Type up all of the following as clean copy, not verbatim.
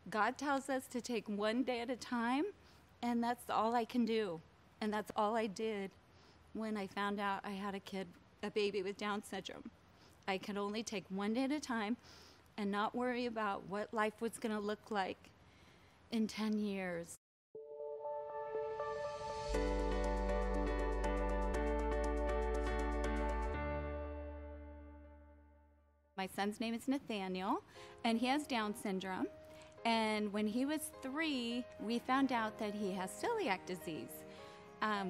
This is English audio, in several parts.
God tells us to take one day at a time, and that's all I can do. And that's all I did when I found out I had a baby with Down syndrome. I could only take one day at a time and not worry about what life was going to look like in 10 years. My son's name is Nathaniel, and he has Down syndrome. And when he was 3, we found out that he has celiac disease.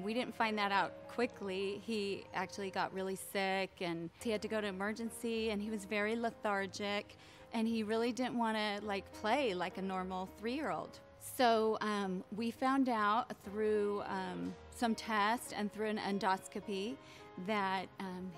We didn't find that out quickly. He actually got really sick, and he had to go to emergency, and he was very lethargic, and he really didn't want to play like a normal 3-year-old. So we found out through some tests and through an endoscopy that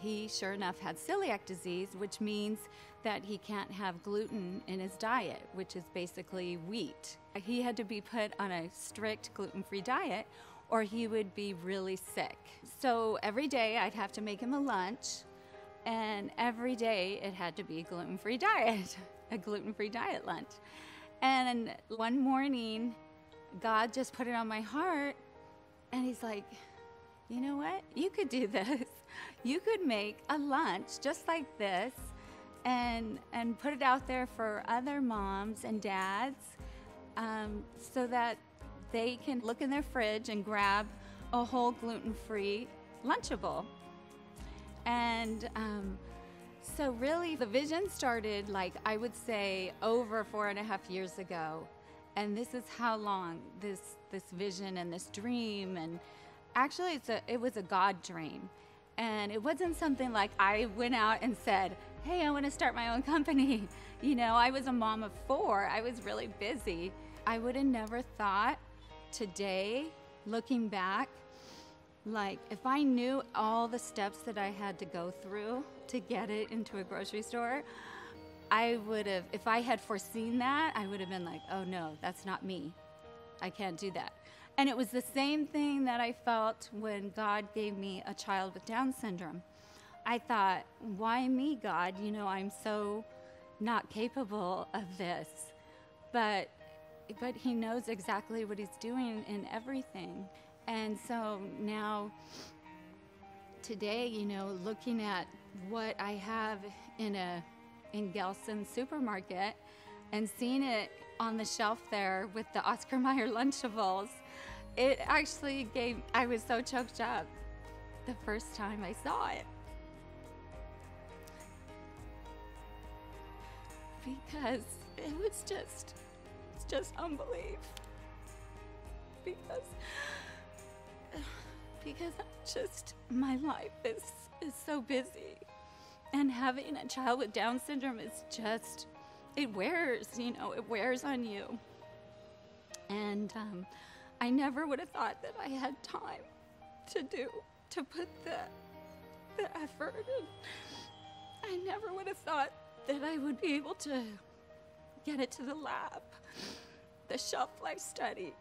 he sure enough had celiac disease, which means that he can't have gluten in his diet, which is basically wheat. He had to be put on a strict gluten-free diet or he would be really sick. So every day I'd have to make him a lunch, and every day it had to be a gluten-free diet, a gluten-free diet lunch. And one morning, God just put it on my heart, and he's like, you know what? You could do this. You could make a lunch just like this and put it out there for other moms and dads so that they can look in their fridge and grab a whole gluten-free Lunchable. And so really the vision started, I would say, over 4.5 years ago. And this is how long this vision and this dream, and actually it was a God dream. And it wasn't something like I went out and said, hey, I want to start my own company. I was a mom of 4. I was really busy. I would have never thought today, looking back, if I knew all the steps that I had to go through to get it into a grocery store, I would have, if I had foreseen that, I would have been like, oh no, that's not me. I can't do that. And it was the same thing that I felt when God gave me a child with Down syndrome. I thought, why me, God? I'm so not capable of this. But he knows exactly what he's doing in everything. And so now, today, looking at what I have in Gelson's supermarket and seeing it on the shelf there with the Oscar Mayer Lunchables, it actually I was so choked up the first time I saw it. Because it's just unbelief. Because my life is so busy. And having a child with Down syndrome is it wears, it wears on you. And I never would have thought that I had time to put the effort in. I never would have thought that I would be able to get it to the lab, the shelf life study,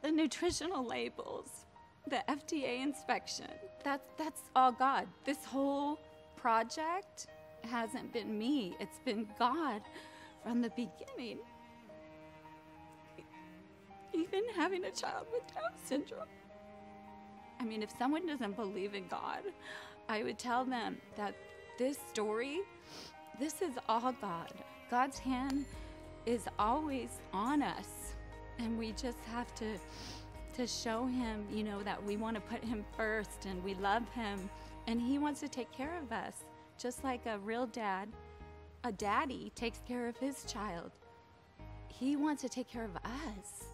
the nutritional labels, the FDA inspection. That's all God. This whole project hasn't been me. It's been God from the beginning. Even having a child with Down syndrome. If someone doesn't believe in God, I would tell them that this story, this is all God. God's hand is always on us, and we just have to show him, that we want to put him first and we love him, and he wants to take care of us, just like a real dad, a daddy takes care of his child. He wants to take care of us.